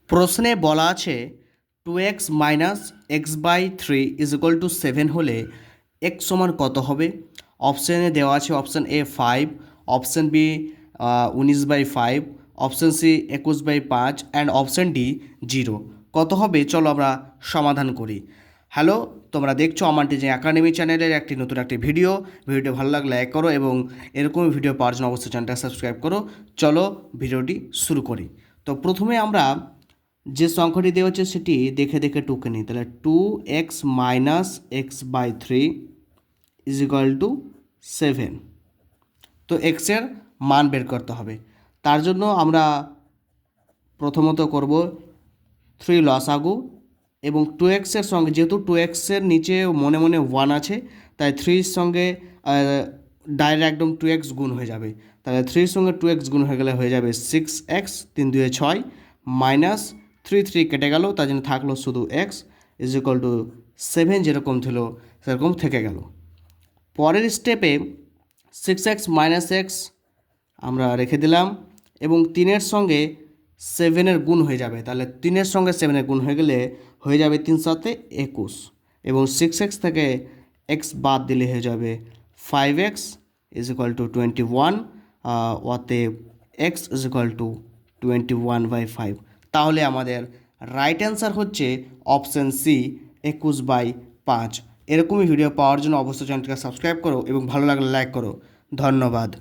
প্রশ্নে বলা আছে 2x minus x by three is equal to 7 হলে এক্স সমান কত হবে। অপশানে দেওয়া আছে option A 5, option B 19/5, option C 21/5 and option D 0। কত হবে চলো আমরা সমাধান করি। হ্যালো, তোমরা দেখছো আমার যে একাডেমি চ্যানেলের একটি নতুন একটি ভিডিওটি ভালো লাগলে লাইক করো এবং এরকমই ভিডিও পাওয়ার জন্য অবশ্যই চ্যানেলটা সাবস্ক্রাইব করো। চলো ভিডিওটি শুরু করি। তো প্রথমে আমরা যে সংখ্যাটি দেওয়া হচ্ছে সেটি দেখে দেখে টুকে নিই। তাহলে 2x minus x by three is equal to 7। তো এক্সের মান বের করতে হবে। তার জন্য আমরা প্রথমত করব 3 লসাগু এবং 2xের সঙ্গে, যেহেতু 2xের নিচে মনে মনে 1 আছে তাই 3-র সঙ্গে ডাইরেক্ট একদম 2x গুণ হয়ে যাবে। তাহলে 3-র সঙ্গে 2x গুণ হয়ে গেলে হয়ে যাবে 6x, 3 2 6 মাইনাস 3 কেটে গেল, তার জন্য থাকলো শুধু x ইজ ইকুয়াল টু 7, যেরকম ছিল সেরকম থেকে গেল। পরের স্টেপে 6x মাইনাস এক্স আমরা রেখে দিলাম এবং 3-এর সঙ্গে 7-এর গুণ হয়ে যাবে। তাহলে 3-এর সঙ্গে 7-এর গুণ হয়ে গেলে হয়ে যাবে 3 7 21 এবং 6x থেকে x বাদ দিলে হয়ে যাবে 5x ইজ ইকুয়াল টু 21, অতএব x ইজ ইকুয়াল টু 21/5। তাহলে আমাদের রাইট অ্যান্সার হচ্ছে অপশান সি 21/5। এরকমই ভিডিও পাওয়ার জন্য অবশ্যই চ্যানেলটাকে সাবস্ক্রাইব করো এবং ভালো লাগলে লাইক করো। ধন্যবাদ।